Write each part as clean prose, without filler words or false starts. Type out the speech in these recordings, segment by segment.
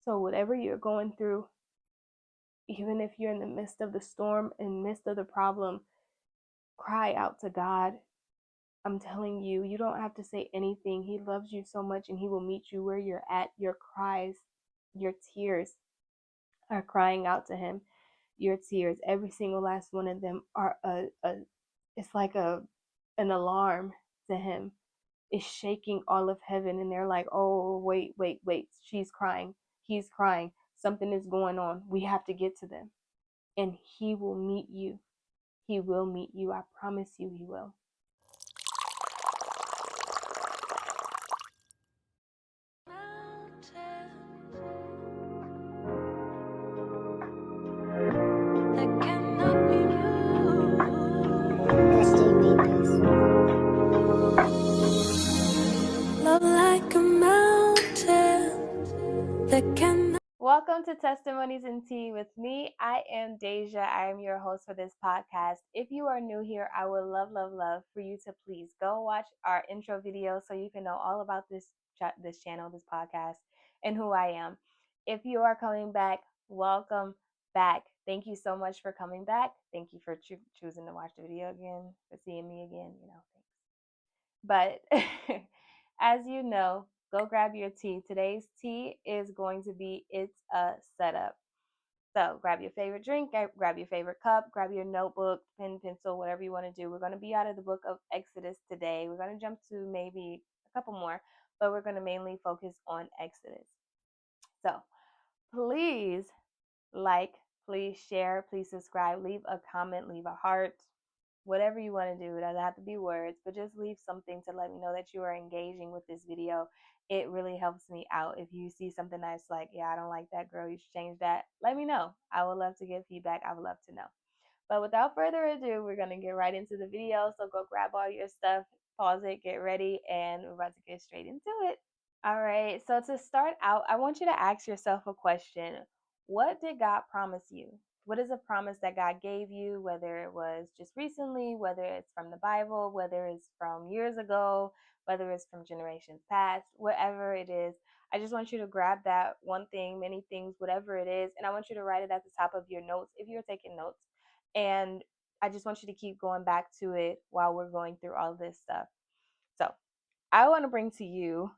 So whatever you're going through, even if you're in the midst of the storm, in the midst of the problem, cry out to God. I'm telling you, you don't have to say anything. He loves you so much and he will meet you where you're at. Your cries, your tears are crying out to him. Your tears, every single last one of them are it's like an alarm to him. It's shaking all of heaven and they're like, "Oh, wait, wait, wait. She's crying. He's crying. Something is going on. We have to get to them." And he will meet you. He will meet you. I promise you he will. Love like a mountain that can. Welcome to Testimonies and Tea with me. I am Deja. I am your host for this podcast. If you are new here, I would love, love, love for you to please go watch our intro video so you can know all about this channel, this podcast, and who I am. If you are coming back, welcome back. Thank you so much for coming back. Thank you for choosing to watch the video again, for seeing me again. Thanks. But as you know, go grab your tea. Today's tea is going to be It's a Setup. So grab your favorite drink, grab your favorite cup, grab your notebook, pen, pencil, whatever you want to do. We're going to be out of the book of Exodus today. We're going to jump to maybe a couple more, but we're going to mainly focus on Exodus. So please like, please share, please subscribe, leave a comment, leave a heart, whatever you want to do. It doesn't have to be words, but just leave something to let me know that you are engaging with this video. It really helps me out. If you see something that's like, yeah, I don't like that, girl, you should change that, let me know. I would love to get feedback. I would love to know. But without further ado, we're going to get right into the video. So go grab all your stuff, pause it, get ready, and we're about to get straight into it. All right. So to start out, I want you to ask yourself a question. What did God promise you? What is a promise that God gave you, whether it was just recently, whether it's from the Bible, whether it's from years ago, whether it's from generations past, whatever it is. I just want you to grab that one thing, many things, whatever it is, and I want you to write it at the top of your notes if you're taking notes. And I just want you to keep going back to it while we're going through all this stuff. So I want to bring to you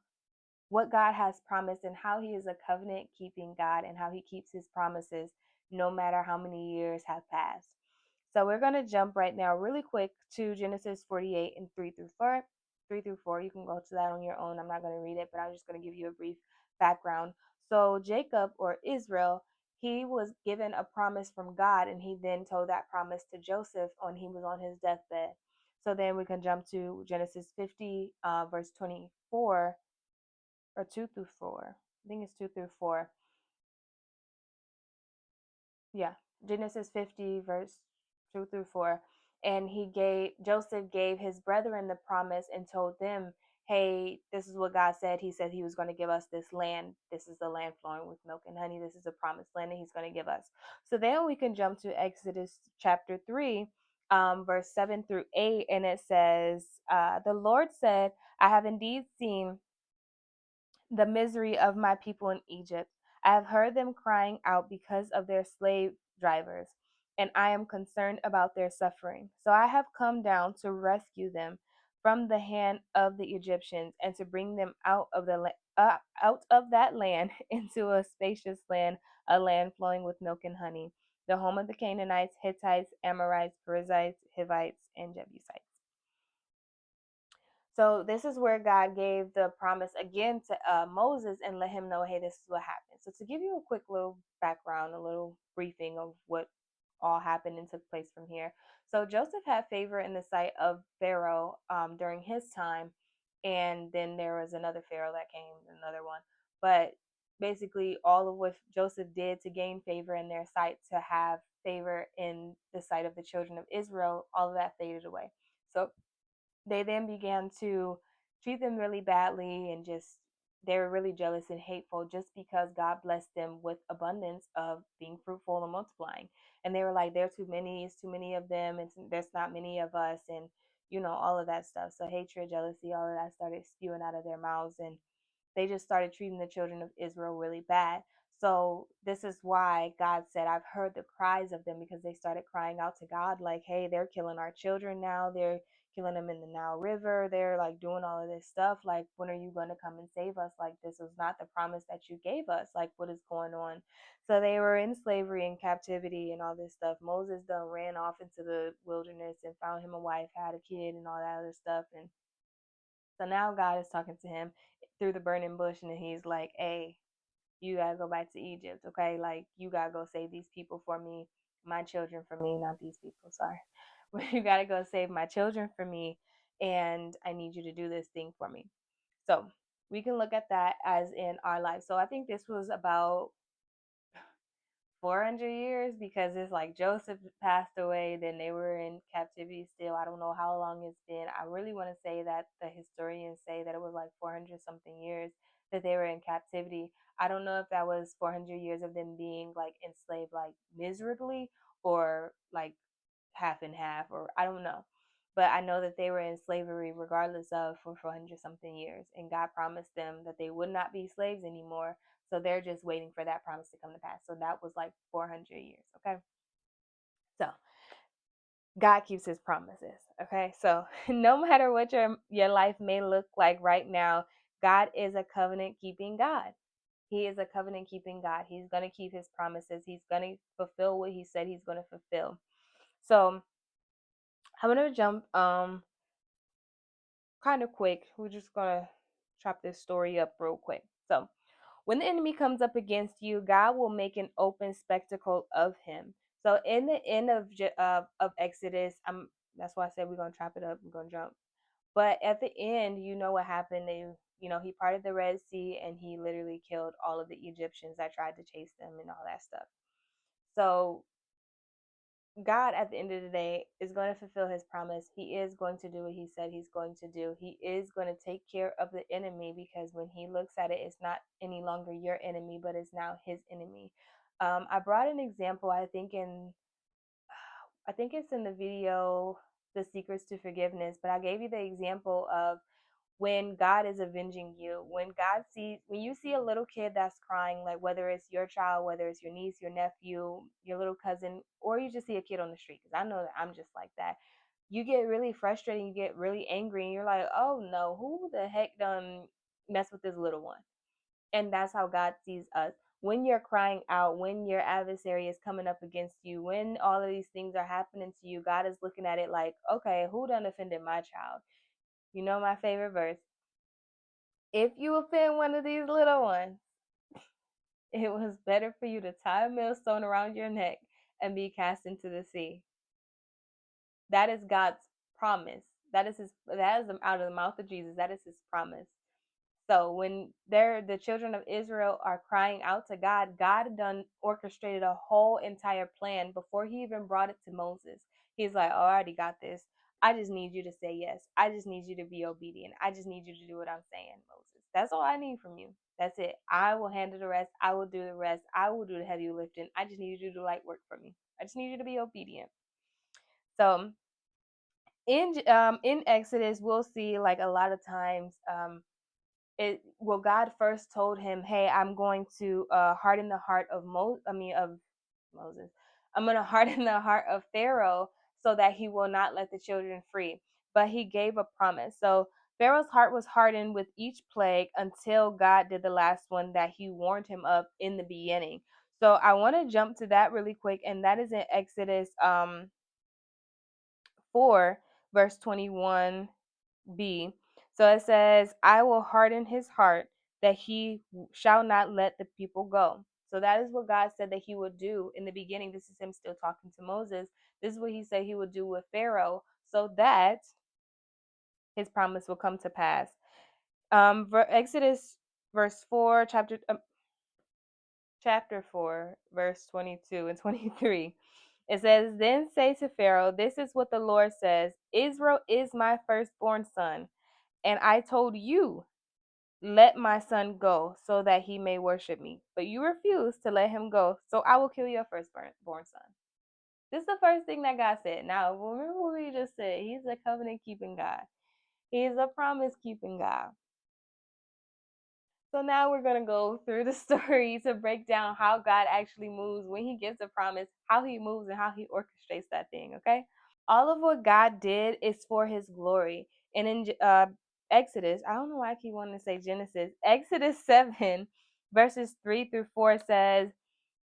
what God has promised and how he is a covenant keeping God and how he keeps his promises no matter how many years have passed. So we're going to jump right now really quick to Genesis 48 and 3 through 4. 3 through 4, you can go to that on your own. I'm not going to read it, but I'm just going to give you a brief background. So Jacob, or Israel, he was given a promise from God, and he then told that promise to Joseph when he was on his deathbed. So then we can jump to Genesis 50, verse 24, or 2 through 4. I think it's 2 through 4. Yeah, Genesis 50, verse 2 through 4. And Joseph gave his brethren the promise and told them, hey, this is what God said. He said he was going to give us this land. This is the land flowing with milk and honey. This is a promised land that he's going to give us. So then we can jump to Exodus chapter 3, verse 7 through 8. And it says, the Lord said, I have indeed seen the misery of my people in Egypt. I have heard them crying out because of their slave drivers, and I am concerned about their suffering. So I have come down to rescue them from the hand of the Egyptians and to bring them out of out of that land into a spacious land, a land flowing with milk and honey, the home of the Canaanites, Hittites, Amorites, Perizzites, Hivites, and Jebusites. So this is where God gave the promise again to Moses and let him know, hey, this is what happened. So to give you a quick little background, a little briefing of what all happened and took place from here. So Joseph had favor in the sight of Pharaoh during his time, and then there was another Pharaoh that came, another one. But basically, all of what Joseph did to gain favor in their sight, to have favor in the sight of the children of Israel, all of that faded away. So they then began to treat them really badly, and just they were really jealous and hateful just because God blessed them with abundance of being fruitful and multiplying. And they were like, there are too many, it's too many of them, and there's not many of us, and all of that stuff. So hatred, jealousy, all of that started spewing out of their mouths, and they just started treating the children of Israel really bad. So this is why God said, I've heard the cries of them, because they started crying out to God, like, hey, they're killing our children now. They're killing them in the Nile River. They're like doing all of this stuff. Like, when are you going to come and save us? Like, this was not the promise that you gave us. Like, what is going on? So they were in slavery and captivity and all this stuff. Moses done ran off into the wilderness and found him a wife, had a kid, and all that other stuff. And so now God is talking to him through the burning bush, and he's like, hey, you gotta go back to Egypt, okay? Like, you gotta go save these people for me, my children for me, not these people, sorry. But you gotta go save my children for me, and I need you to do this thing for me. So we can look at that as in our life. So I think this was about 400 years, because it's like Joseph passed away, then they were in captivity still. I don't know how long it's been. I really want to say that the historians say that it was like 400 something years that they were in captivity. I don't know if that was 400 years of them being like enslaved like miserably, or like half and half, or I don't know. But I know that they were in slavery regardless of for 400 something years. And God promised them that they would not be slaves anymore. So they're just waiting for that promise to come to pass. So that was like 400 years. Okay. So God keeps his promises. Okay. So no matter what your life may look like right now, God is a covenant keeping God. He is a covenant keeping God. He's going to keep his promises. He's going to fulfill what he said he's going to fulfill. So I'm going to jump kind of quick. We're just going to chop this story up real quick. So, when the enemy comes up against you, God will make an open spectacle of him. So, in the end of Exodus, that's why I said we're going to chop it up. We're going to jump. But at the end, you know what happened. He parted the Red Sea, and he literally killed all of the Egyptians that tried to chase them and all that stuff. So God, at the end of the day, is going to fulfill his promise. He is going to do what he said he's going to do. He is going to take care of the enemy, because when he looks at it, it's not any longer your enemy, but it's now his enemy. I brought an example, I think it's in the video, The Secrets to Forgiveness, but I gave you the example of when God is avenging you. When you see a little kid that's crying, like whether it's your child, whether it's your niece, your nephew, your little cousin, or you just see a kid on the street, because I know that I'm just like that. You get really frustrated, you get really angry, and you're like, oh no, who the heck done mess with this little one? And that's how God sees us. When you're crying out, when your adversary is coming up against you, when all of these things are happening to you, God is looking at it like, okay, who done offended my child? You know my favorite verse. If you offend one of these little ones, it was better for you to tie a millstone around your neck and be cast into the sea. That is God's promise. That is out of the mouth of Jesus. That is his promise. So when the children of Israel are crying out to God, God done orchestrated a whole entire plan before he even brought it to Moses. He's like, oh, I already got this. I just need you to say yes. I just need you to be obedient. I just need you to do what I'm saying, Moses. That's all I need from you. That's it. I will handle the rest. I will do the rest. I will do the heavy lifting. I just need you to do light work for me. I just need you to be obedient. So in Exodus, we'll see like a lot of times God first told him, hey, I'm going to harden the heart of Moses. I'm going to harden the heart of Pharaoh so that he will not let the children free. But he gave a promise. So Pharaoh's heart was hardened with each plague until God did the last one that he warned him of in the beginning. So I want to jump to that really quick, and that is in Exodus 4, verse 21b. So it says, I will harden his heart that he shall not let the people go. So that is what God said that he would do in the beginning. This is him still talking to Moses. This is what he said he would do with Pharaoh so that his promise will come to pass. Exodus verse 4, chapter 4, verse 22 and 23. It says, then say to Pharaoh, this is what the Lord says, Israel is my firstborn son. And I told you, let my son go so that he may worship me. But you refuse to let him go, so I will kill your firstborn son. This is the first thing that God said. Now, remember what we just said. He's a covenant keeping God. He's a promise keeping God. So now we're going to go through the story to break down how God actually moves when he gives a promise, how he moves and how he orchestrates that thing, okay? All of what God did is for his glory. And in Exodus, I don't know why I keep wanting to say Genesis, Exodus 7, verses 3 through 4 says,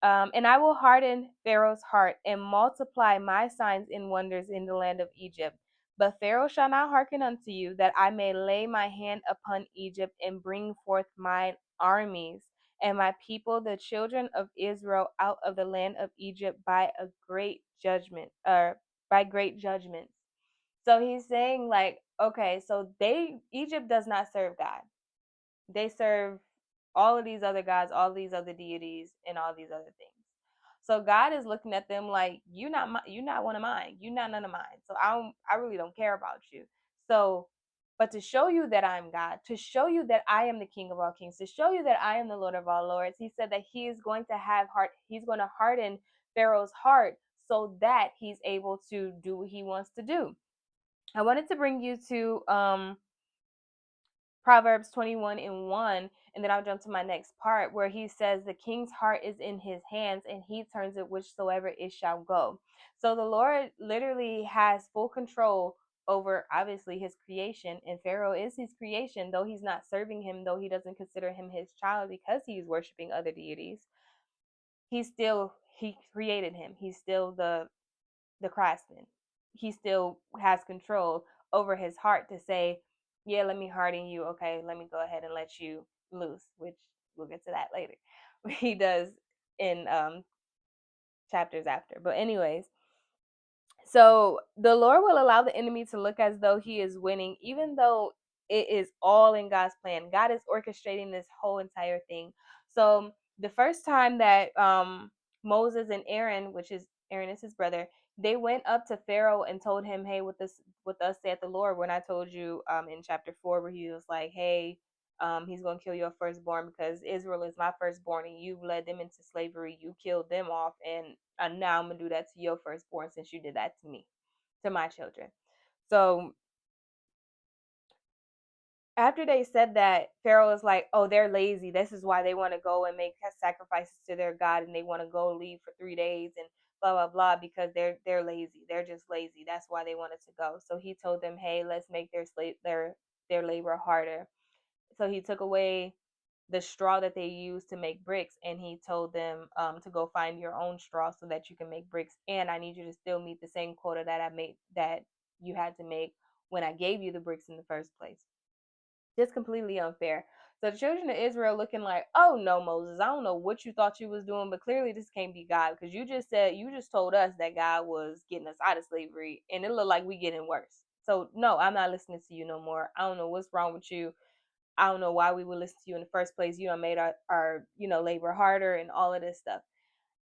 and I will harden Pharaoh's heart and multiply my signs and wonders in the land of Egypt. But Pharaoh shall not hearken unto you, that I may lay my hand upon Egypt and bring forth mine armies and my people, the children of Israel, out of the land of Egypt by a great judgment, or by great judgments. So he's saying, like, okay, so Egypt does not serve God. They serve all of these other gods, all these other deities, and all these other things. So God is looking at them like, you not one of mine. You not none of mine. So I really don't care about you. So, but to show you that I'm God, to show you that I am the King of all kings, to show you that I am the Lord of all lords, he said that he is going to he's going to harden Pharaoh's heart so that he's able to do what he wants to do. I wanted to bring you to Proverbs 21 and 1, and then I'll jump to my next part where he says, the king's heart is in his hands, and he turns it whichsoever it shall go. So the Lord literally has full control over obviously his creation, and Pharaoh is his creation, though he's not serving him, though he doesn't consider him his child because he's worshiping other deities. He created him. He's still the craftsman. He still has control over his heart to say, yeah, let me harden you. Okay, let me go ahead and let you loose, which we'll get to that later. He does in chapters after. But, anyways, so the Lord will allow the enemy to look as though he is winning, even though it is all in God's plan. God is orchestrating this whole entire thing. So the first time that Moses and Aaron, which is Aaron is his brother, they went up to Pharaoh and told him, "Hey, with us saith the Lord." When I told you in chapter 4, where he was like, "Hey, he's gonna kill your firstborn because Israel is my firstborn, and you've led them into slavery. You killed them off, and now I'm gonna do that to your firstborn since you did that to me, to my children." So after they said that, Pharaoh was like, "Oh, they're lazy. This is why they want to go and make sacrifices to their God, and they want to go leave for 3 days and blah blah blah because they're lazy. They're just lazy. That's why they wanted to go." So he told them, "Hey, let's make their labor harder." So he took away the straw that they used to make bricks, and he told them to go find your own straw so that you can make bricks, and I need you to still meet the same quota that you had to make when I gave you the bricks in the first place. Just completely unfair. So the children of Israel looking like, "Oh no, Moses, I don't know what you thought you was doing, but clearly this can't be God, because you just told us that God was getting us out of slavery, and it looked like we getting worse. So no, I'm not listening to you no more. I don't know what's wrong with you. I don't know why we would listen to you in the first place. You done made our labor harder and all of this stuff."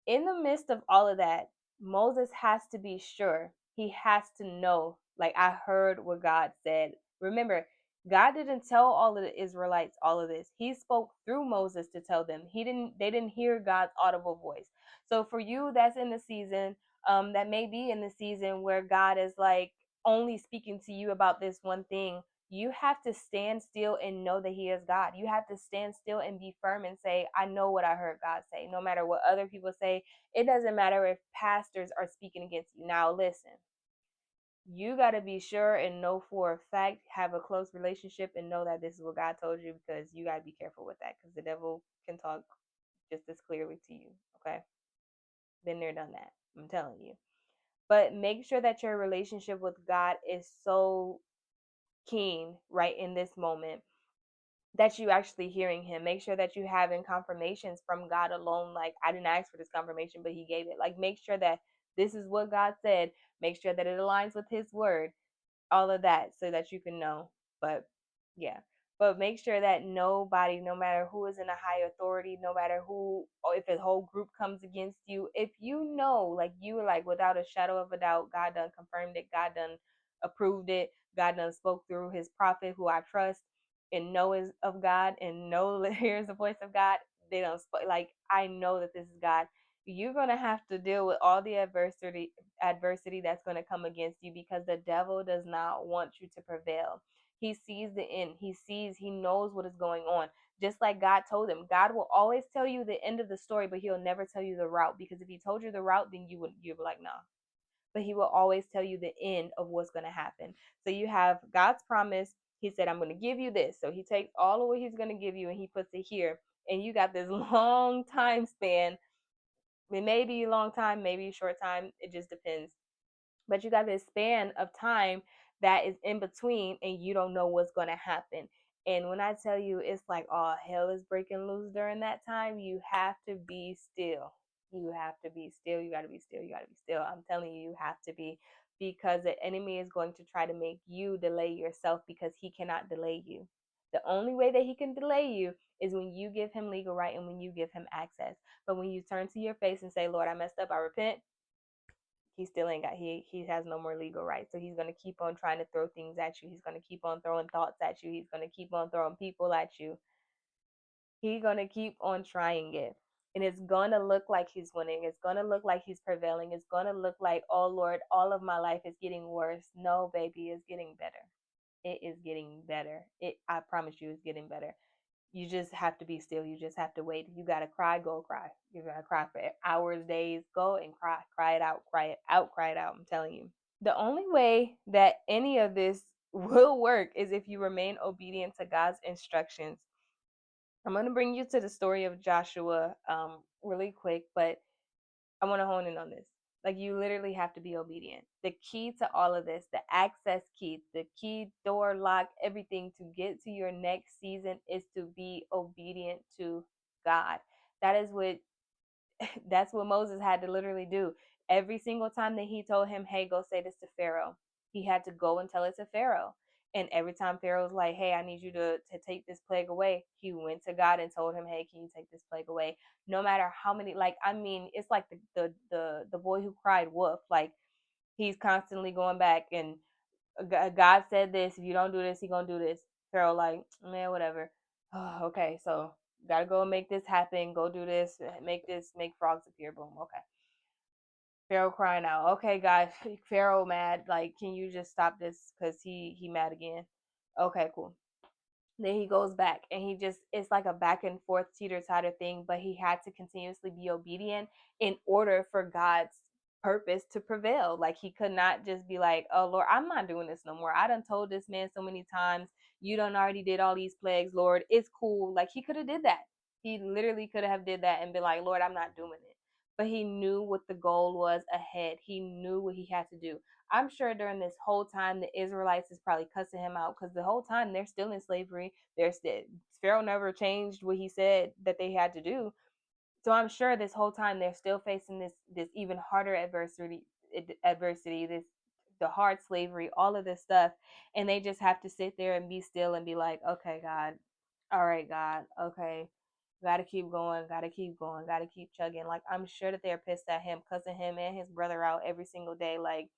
In the midst of all of that, Moses has to be sure. He has to know, like, I heard what God said. Remember, God didn't tell all of the Israelites all of this. He spoke through Moses to tell them. They didn't hear God's audible voice. So for you that's in the season, that may be in the season where God is like only speaking to you about this one thing, you have to stand still and know that he is God. You have to stand still and be firm and say, I know what I heard God say. No matter what other people say, it doesn't matter if pastors are speaking against you. Now, listen, you got to be sure and know for a fact, have a close relationship, and know that this is what God told you, because you got to be careful with that, because the devil can talk just as clearly to you. Okay? Been there, done that. I'm telling you. But make sure that your relationship with God is so keen right in this moment that you actually hearing him. Make sure that you having confirmations from God alone. Like, I didn't ask for this confirmation, but he gave it. Like, make sure that this is what God said. Make sure that it aligns with his word, all of that, so that you can know. But yeah, but make sure that nobody, no matter who is in a high authority, no matter who, or if a whole group comes against you, if you know, like, you were like, without a shadow of a doubt, God done confirmed it, God done approved it, God done spoke through his prophet who I trust and know is of God and know hears the voice of God. They don't like, I know that this is God. You're gonna have to deal with all the adversity that's going to come against you, because the devil does not want you to prevail. He sees the end. He knows what is going on. Just like God told him. God will always tell you the end of the story, but he'll never tell you the route, because if he told you the route, then you'd be like, nah. But he will always tell you the end of what's going to happen. So you have God's promise. He said, I'm going to give you this. So he takes all of what he's going to give you and he puts it here. And you got this long time span. It may be a long time, maybe a short time. It just depends. But you got this span of time that is in between and you don't know what's going to happen. And when I tell you it's like, oh, hell is breaking loose during that time, you have to be still. You have to be still. You got to be still. You got to be still. I'm telling you, you have to be, because the enemy is going to try to make you delay yourself, because he cannot delay you. The only way that he can delay you is when you give him legal right and when you give him access. But when you turn to your face and say, Lord, I messed up, I repent, he still ain't got, he has no more legal rights. So he's gonna keep on trying to throw things at you. He's gonna keep on throwing thoughts at you. He's gonna keep on throwing people at you. He's gonna keep on trying it. And it's gonna look like he's winning. It's gonna look like he's prevailing. It's gonna look like, oh Lord, all of my life is getting worse. No, baby, it's getting better. It is getting better. I promise you, it's getting better. You just have to be still. You just have to wait. You gotta cry, go cry. You're gonna cry for hours, days. Go and cry. Cry it out. Cry it out. Cry it out. I'm telling you. The only way that any of this will work is if you remain obedient to God's instructions. I'm gonna bring you to the story of Joshua really quick, but I want to hone in on this. Like, you literally have to be obedient. The key to all of this, the access key, the key, door, lock, everything to get to your next season is to be obedient to God. That is what that's what Moses had to literally do. Every single time that he told him, hey, go say this to Pharaoh, he had to go and tell it to Pharaoh. And every time Pharaoh was like, hey, I need you to take this plague away, he went to God and told him, hey, can you take this plague away? No matter how many, like, I mean, it's like the boy who cried wolf. Like, he's constantly going back and God said this, if you don't do this, he gonna do this. Pharaoh like, man, whatever. Oh, okay, so gotta go make this happen. Go do this. Make frogs appear. Boom. Okay. Pharaoh crying out. Okay, God. Pharaoh mad. Like, can you just stop this? Cause he mad again. Okay, cool. Then he goes back and he just, it's like a back and forth teeter totter thing, but he had to continuously be obedient in order for God's purpose to prevail. Like, he could not just be like, oh Lord, I'm not doing this no more. I done told this man so many times, you done already did all these plagues, Lord, it's cool. Like, he could have did that. He literally could have did that and been like, Lord, I'm not doing it. But he knew what the goal was ahead. He knew what he had to do. I'm sure during this whole time the Israelites is probably cussing him out, because the whole time they're still in slavery. They're still, Pharaoh never changed what he said that they had to do. So I'm sure this whole time they're still facing this even harder adversity, this, the hard slavery, all of this stuff, and they just have to sit there and be still and be like, okay, God, all right, God, okay, gotta keep going, gotta keep going, gotta keep chugging. Like, I'm sure that they're pissed at him, cussing him and his brother out every single day. Like,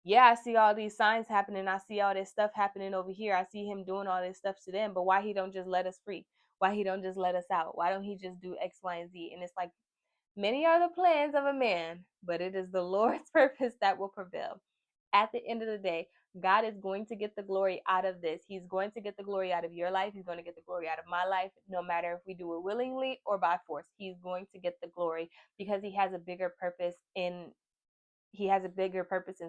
yeah, I see all these signs happening. I see all this stuff happening over here. I see him doing all this stuff to them. But why he don't just let us free? Why he don't just let us out? Why don't he just do X, Y, and Z? And it's like, many are the plans of a man, but it is the Lord's purpose that will prevail. At the end of the day, God is going to get the glory out of this. He's going to get the glory out of your life. He's going to get the glory out of my life, no matter if we do it willingly or by force. He's going to get the glory, because he has a bigger purpose in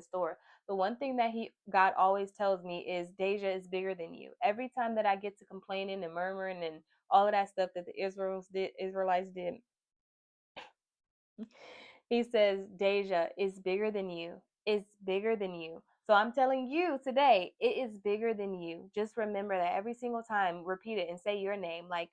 store. The one thing that God always tells me is, Deja is bigger than you. Every time that I get to complaining and murmuring and all of that stuff that the Israelites did, he says, Deja is bigger than you. It's bigger than you. So I'm telling you today, it is bigger than you. Just remember that every single time, repeat it and say your name. Like,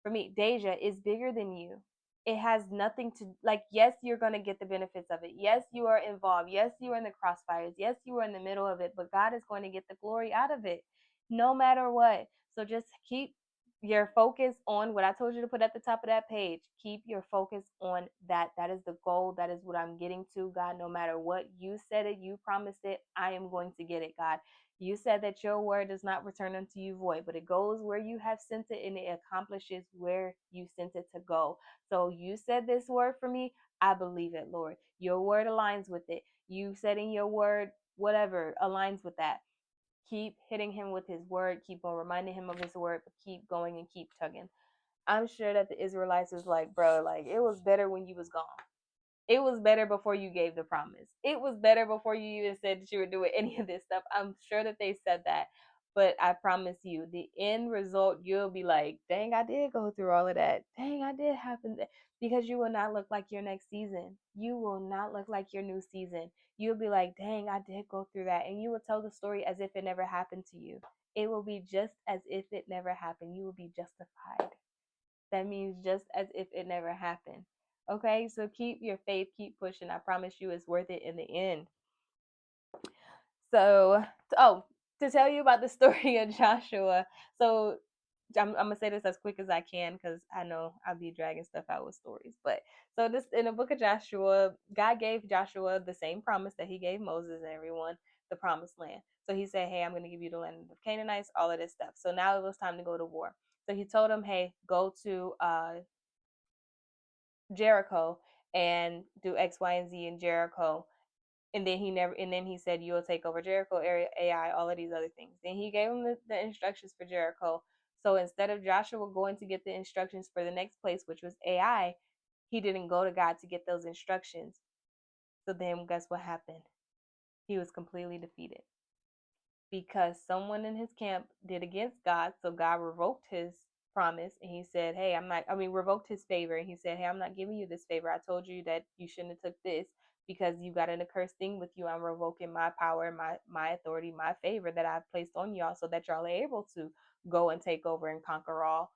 for me, Deja is bigger than you. It has nothing to, like, yes, you're going to get the benefits of it. Yes, you are involved. Yes, you are in the crossfires. Yes, you are in the middle of it, but God is going to get the glory out of it no matter what. So just keep your focus on what I told you to put at the top of that page. Keep your focus on that. That is the goal. That is what I'm getting to, God. No matter what, you said it, you promised it, I am going to get it, God. You said that your word does not return unto you void, but it goes where you have sent it and it accomplishes where you sent it to go. So you said this word for me. I believe it, Lord. Your word aligns with it. You said in your word, whatever aligns with that. Keep hitting him with his word, keep on reminding him of his word, but keep going and keep tugging. I'm sure that the Israelites was like, bro, like it was better when you was gone. It was better before you gave the promise. It was better before you even said that you were doing any of this stuff. I'm sure that they said that. But I promise you, the end result, you'll be like, dang, I did go through all of that. Dang, I did happen. Because you will not look like your next season. You will not look like your new season. You'll be like, dang, I did go through that. And you will tell the story as if it never happened to you. It will be just as if it never happened. You will be justified. That means just as if it never happened. Okay, so keep your faith, keep pushing. I promise you it's worth it in the end. So, oh, to tell you about the story of Joshua. So, I'm gonna say this as quick as I can because I know I'll be dragging stuff out with stories. But so this in the book of Joshua, God gave Joshua the same promise that He gave Moses and everyone, the promised land. So He said, "Hey, I'm gonna give you the land of Canaanites, all of this stuff." So now it was time to go to war. So He told him, "Hey, go to Jericho and do X, Y, and Z in Jericho." And then he said, you'll take over Jericho area, AI, all of these other things. Then he gave him the instructions for Jericho. So instead of Joshua going to get the instructions for the next place, which was AI, he didn't go to God to get those instructions. So then guess what happened? He was completely defeated because someone in his camp did against God. So God revoked his promise and he said, "Hey, revoked his favor." And he said, "Hey, I'm not giving you this favor. I told you that you shouldn't have took this because you got an accursed thing with you. I'm revoking my power, my authority, my favor that I've placed on y'all so that y'all are able to go and take over and conquer all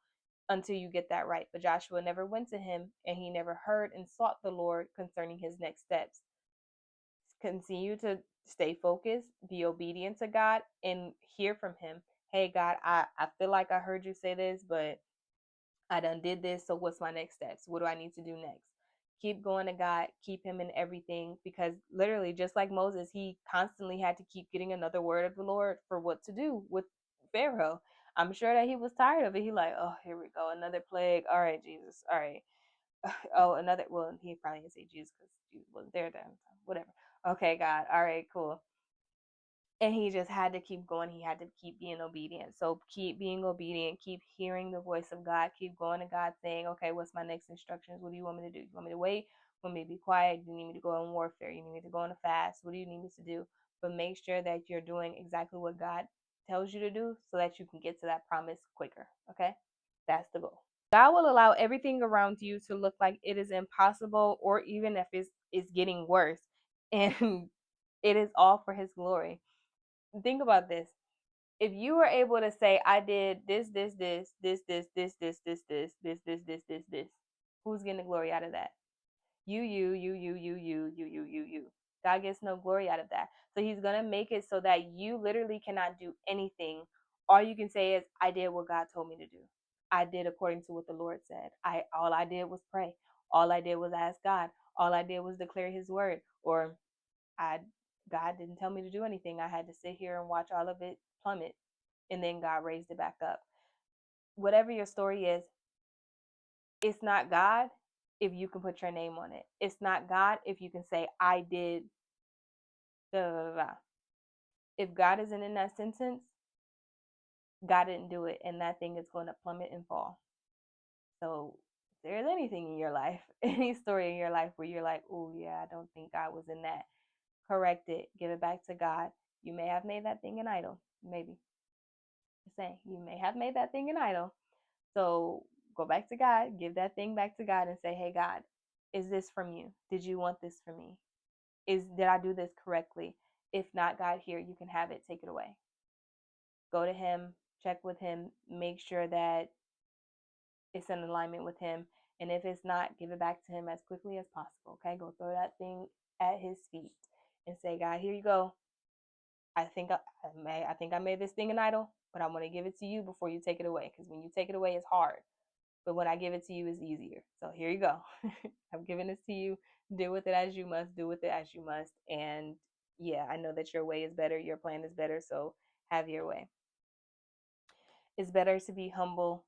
until you get that right." But Joshua never went to him and he never heard and sought the Lord concerning his next steps. Continue to stay focused, be obedient to God, and hear from Him. Hey, God, I feel like I heard you say this, but I done did this. So, what's my next steps? What do I need to do next? Keep going to God, keep Him in everything, because literally, just like Moses, he constantly had to keep getting another word of the Lord for what to do with Pharaoh. I'm sure that he was tired of it. He like, oh, here we go, another plague. All right, Jesus. All right. Oh, another. Well, he probably didn't say Jesus because Jesus wasn't there then. Whatever. Okay, God. All right, cool. And he just had to keep going. He had to keep being obedient. So keep being obedient. Keep hearing the voice of God. Keep going to God, saying, "Okay, what's my next instructions? What do you want me to do? You want me to wait? You want me to be quiet? You need me to go on warfare? You need me to go on a fast? What do you need me to do?" But make sure that you're doing exactly what God tells you to do, so that you can get to that promise quicker. Okay, that's the goal. God will allow everything around you to look like it is impossible, or even if it's getting worse, and it is all for His glory. Think about this. If you were able to say, "I did this, who's getting the glory out of that? You. God gets no glory out of that. So He's going to make it so that you literally cannot do anything. All you can say is, "I did what God told me to do. I did according to what the Lord said. All I did was pray. All I did was ask God. All I did was declare His word." Or I God didn't tell me to do anything. I had to sit here and watch all of it plummet, and then God raised it back up. Whatever your story is, it's not God if you can put your name on it. It's not God if you can say, "I did da da da da." If God isn't in that sentence, God didn't do it, and that thing is going to plummet and fall. So if there's anything in your life, any story in your life where you're like, "Oh yeah, I don't think God was in that," correct it, give it back to God. You may have made that thing an idol, maybe. Just saying, you may have made that thing an idol. So go back to God, give that thing back to God, and say, "Hey God, is this from you? Did you want this for me? Did I do this correctly? If not, God, here, you can have it. Take it away." Go to Him, check with Him, make sure that it's in alignment with Him. And if it's not, give it back to Him as quickly as possible. Okay, go throw that thing at His feet and say, "God, here you go. I think I made this thing an idol, but I want to give it to you before you take it away. Because when you take it away, it's hard. But when I give it to you, it's easier. So here you go. I'm giving this to you. Do with it as you must. Do with it as you must." And yeah, I know that your way is better. Your plan is better. So have your way. It's better to be humble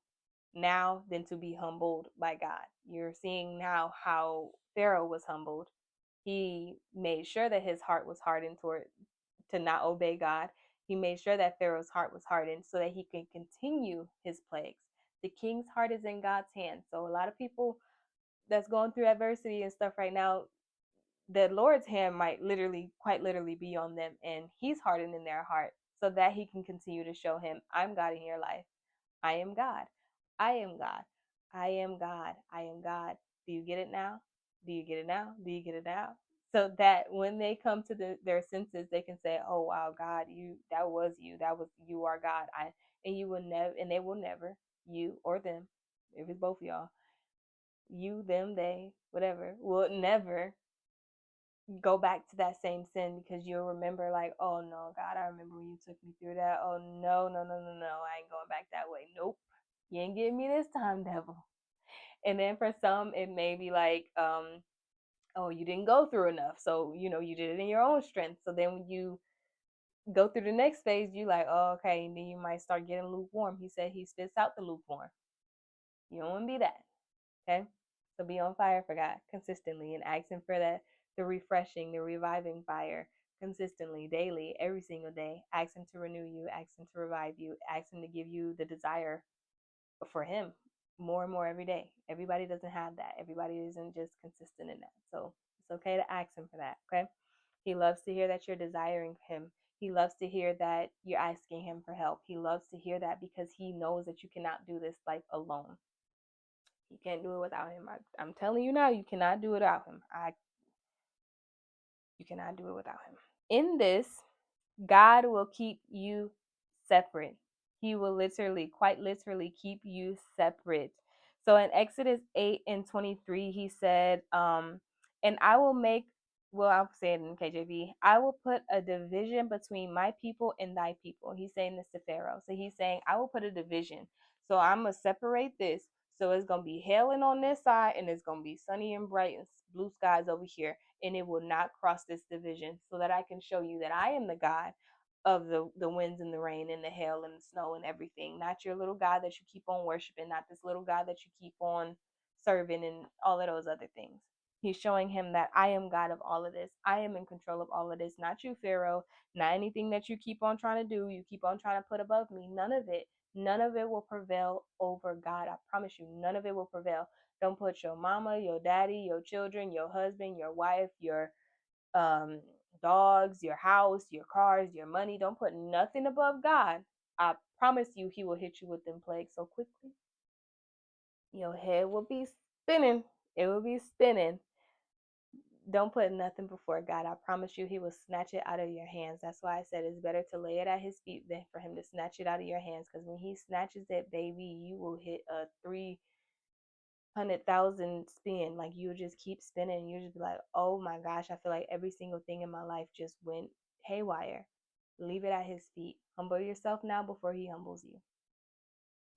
now than to be humbled by God. You're seeing now how Pharaoh was humbled. He made sure that his heart was hardened toward to not obey God. He made sure that Pharaoh's heart was hardened so that he can continue his plagues. The king's heart is in God's hands. So a lot of people that's going through adversity and stuff right now, the Lord's hand might literally, quite literally, be on them, and He's hardening their heart so that He can continue to show him, I'm God in your life. I am God. I am God. I am God. I am God. Do you get it now? Do you get it now? Do you get it now? So that when they come to their senses, they can say, "Oh wow, God, that was you. That was you are God." And you will never, and they will never, you or them, if it's both of y'all, you, them, they, whatever, will never go back to that same sin, because you'll remember like, oh no, God, I remember when you took me through that. Oh no, no, no, no, no, I ain't going back that way. Nope, you ain't getting me this time, devil. And then for some it may be like, oh, you didn't go through enough, so you did it in your own strength. So then when you go through the next phase, you like, oh, okay, and then you might start getting lukewarm. He said he spits out the lukewarm. You don't want to be that. Okay, so be on fire for God consistently and ask Him for the refreshing, the reviving fire consistently, daily, every single day. Ask Him to renew you, ask Him to revive you, ask Him to give you the desire for Him more and more every day. Everybody doesn't have that. Everybody isn't just consistent in that. So it's okay to ask Him for that. Okay, He loves to hear that you're desiring Him. He loves to hear that you're asking Him for help. He loves to hear that because He knows that you cannot do this life alone. You can't do it without Him. I'm telling you now, you cannot do it without Him. You cannot do it without Him. In this, God will keep you separate. He will literally, quite literally, keep you separate. So in Exodus 8 and 23, he said, and I will make, well, I'll say it in KJV, I will put a division between my people and thy people. He's saying this to Pharaoh. So he's saying, I will put a division. So I'm going to separate this. So it's going to be hailing on this side, and it's going to be sunny and bright and blue skies over here. And it will not cross this division, so that I can show you that I am the God of the winds and the rain and the hail and the snow and everything. Not your little God that you keep on worshiping, not this little God that you keep on serving and all of those other things. He's showing him that I am God of all of this. I am in control of all of this. Not you, Pharaoh. Not anything that you keep on trying to do. You keep on trying to put above me. None of it. None of it will prevail over God. I promise you, none of it will prevail. Don't put your mama, your daddy, your children, your husband, your wife, your um, dogs, your house, your cars, your money. Don't put nothing above God. I promise you, He will hit you with them plagues so quickly. Your head will be spinning. It will be spinning. Don't put nothing before God. I promise you, He will snatch it out of your hands. That's why I said it's better to lay it at His feet than for Him to snatch it out of your hands. Because when He snatches it, baby, you will hit a 300,000 spin. Like you just keep spinning. You just be like, oh my gosh, I feel like every single thing in my life just went haywire. Leave it at His feet. Humble yourself now before He humbles you.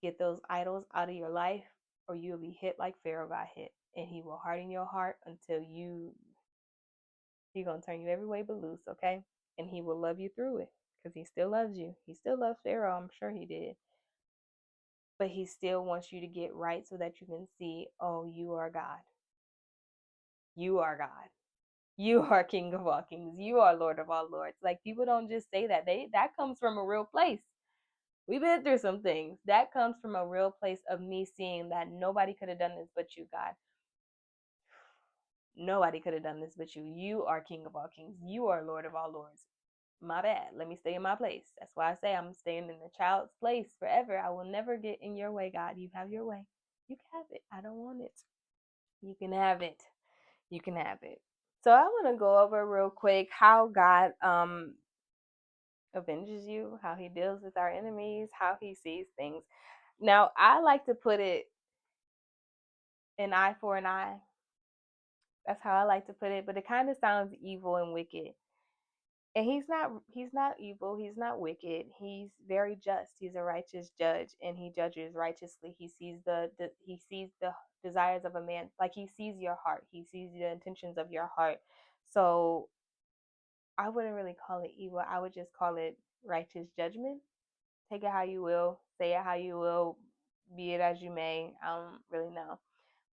Get those idols out of your life, or you'll be hit like Pharaoh got hit, and He will harden your heart until He's gonna turn you every way but loose. Okay, and He will love you through it, because He still loves you. He still loves Pharaoh. I'm sure He did. But He still wants you to get right so that you can see, oh, you are God. You are God. You are King of all kings. You are Lord of all lords. Like people don't just say that. That comes from a real place. We've been through some things. That comes from a real place of me seeing that nobody could have done this but you, God. Nobody could have done this but you. You are King of all kings. You are Lord of all lords. My bad. Let me stay in my place. That's why I say I'm staying in the child's place forever. I will never get in your way, God. You have your way. You can have it. I don't want it. You can have it. You can have it. So I want to go over real quick how God avenges you, how He deals with our enemies, how He sees things. Now, I like to put it an eye for an eye. That's how I like to put it, but it kind of sounds evil and wicked. And he's not evil, he's not wicked. He's very just. He's a righteous judge, and He judges righteously. He sees the desires of a man. Like He sees your heart. He sees the intentions of your heart. So I wouldn't really call it evil. I would just call it righteous judgment. Take it how you will, say it how you will, be it as you may. I don't really know.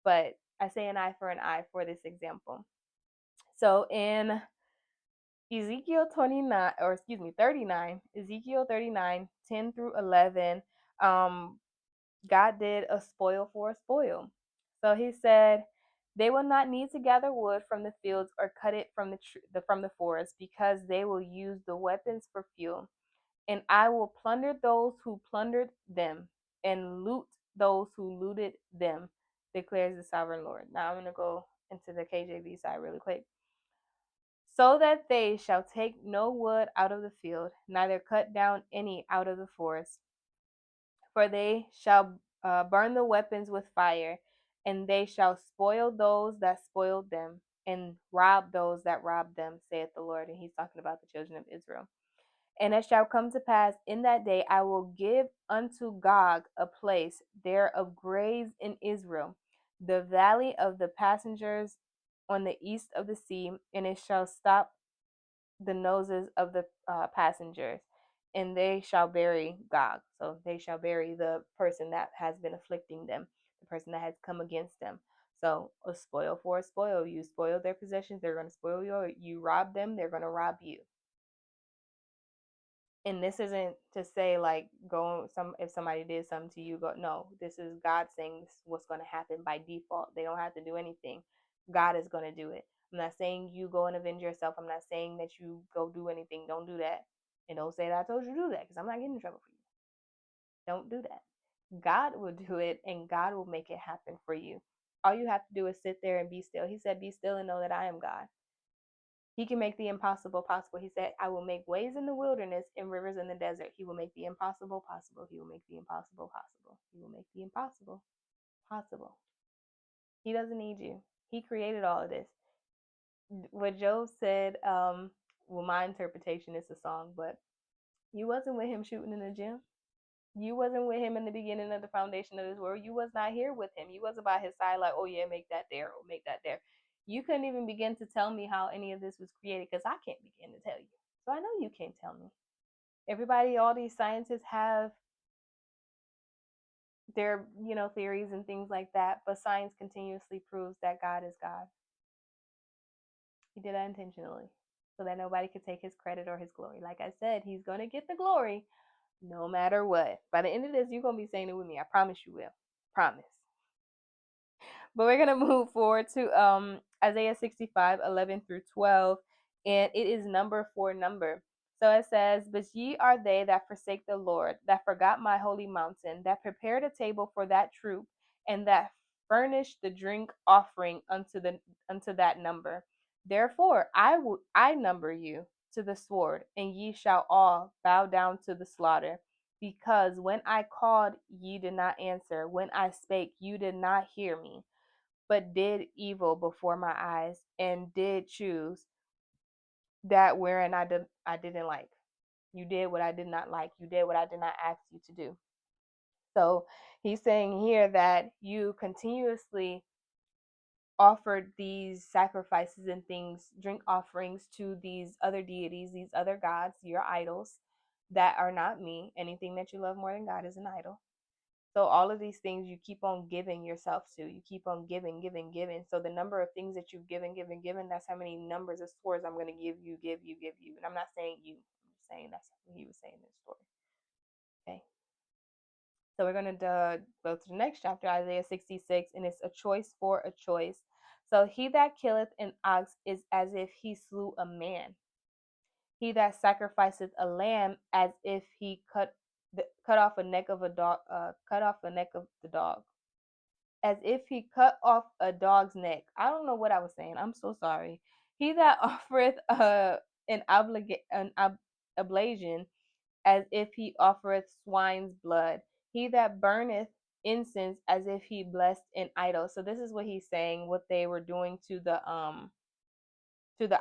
But I say an eye for an eye for this example. So in Ezekiel 29, or excuse me, 39, Ezekiel 39, 10 through 11, um, God did a spoil for a spoil. So he said, they will not need to gather wood from the fields or cut it from from the forest, because they will use the weapons for fuel. And I will plunder those who plundered them, and loot those who looted them, declares the sovereign Lord. Now I'm going to go into the KJV side really quick. So that they shall take no wood out of the field, neither cut down any out of the forest, for they shall burn the weapons with fire, and they shall spoil those that spoiled them, and rob those that robbed them, saith the Lord. And he's talking about the children of Israel. And it shall come to pass in that day, I will give unto Gog a place there of graves in Israel, the valley of the passengers on the east of the sea, and it shall stop the noses of the passengers, and they shall bury Gog. So they shall bury the person that has been afflicting them, the person that has come against them. So a spoil for a spoil. You spoil their possessions, they're going to spoil you. You rob them, they're going to rob you. And this isn't to say like go some if somebody did something to you, go no. This is God saying this is what's going to happen by default. They don't have to do anything. God is going to do it. I'm not saying you go and avenge yourself. I'm not saying that you go do anything. Don't do that. And don't say that I told you to do that, because I'm not getting in trouble for you. Don't do that. God will do it, and God will make it happen for you. All you have to do is sit there and be still. He said, be still and know that I am God. He can make the impossible possible. He said, I will make ways in the wilderness and rivers in the desert. He will make the impossible possible. He will make the impossible possible. He will make the impossible possible. He doesn't need you. He created all of this. What Job said, well, my interpretation is a song, but you wasn't with him shooting in the gym. You wasn't with him in the beginning of the foundation of this world. You was not here with him. You wasn't by his side like, oh yeah, make that there or make that there. You couldn't even begin to tell me how any of this was created, because I can't begin to tell you. So I know you can't tell me. Everybody, all these scientists have their, theories and things like that, but science continuously proves that God is God. He did that intentionally so that nobody could take his credit or his glory. Like I said, he's going to get the glory no matter what. By the end of this, you're going to be saying it with me. I promise you will. Promise. But we're going to move forward to Isaiah 65, 11 through 12. And it is number for number. So it says, but ye are they that forsake the Lord, that forgot my holy mountain, that prepared a table for that troop, and that furnished the drink offering unto that number. Therefore I number you to the sword, and ye shall all bow down to the slaughter. Because when I called, ye did not answer. When I spake, you did not hear me, but did evil before my eyes, and did choose that wherein I didn't like. You did what I did not like. You did what I did not ask you to do. So he's saying here that you continuously offered these sacrifices and things, drink offerings to these other deities, these other gods, your idols that are not me. Anything that you love more than God is an idol. So all of these things you keep on giving yourself to. You keep on giving, giving, giving. So the number of things that you've given, given, given, that's how many numbers of swords I'm going to give you, give you, give you. And I'm not saying you. I'm just saying that's what he was saying in the story. Okay. So we're going to go to the next chapter, Isaiah 66, and it's a choice for a choice. So he that killeth an ox is as if he slew a man. He that sacrificeth a lamb as if he cut off a neck of a dog, cut off a neck of the dog, as if he cut off a dog's neck. I don't know what I was saying. I'm so sorry. He that offereth an oblation, as if he offereth swine's blood. He that burneth incense, as if he blessed an idol. So this is what he's saying, what they were doing to the